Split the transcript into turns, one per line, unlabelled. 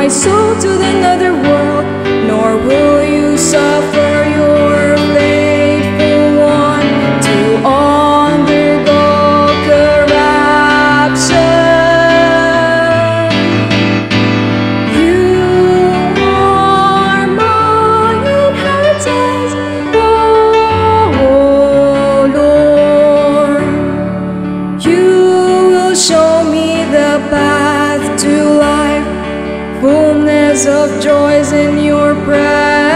soul to another world, nor will you suffer your faithful one to undergo corruption. You are my inheritance, oh Lord. You will show me the path to life, fullness of joys in your presence.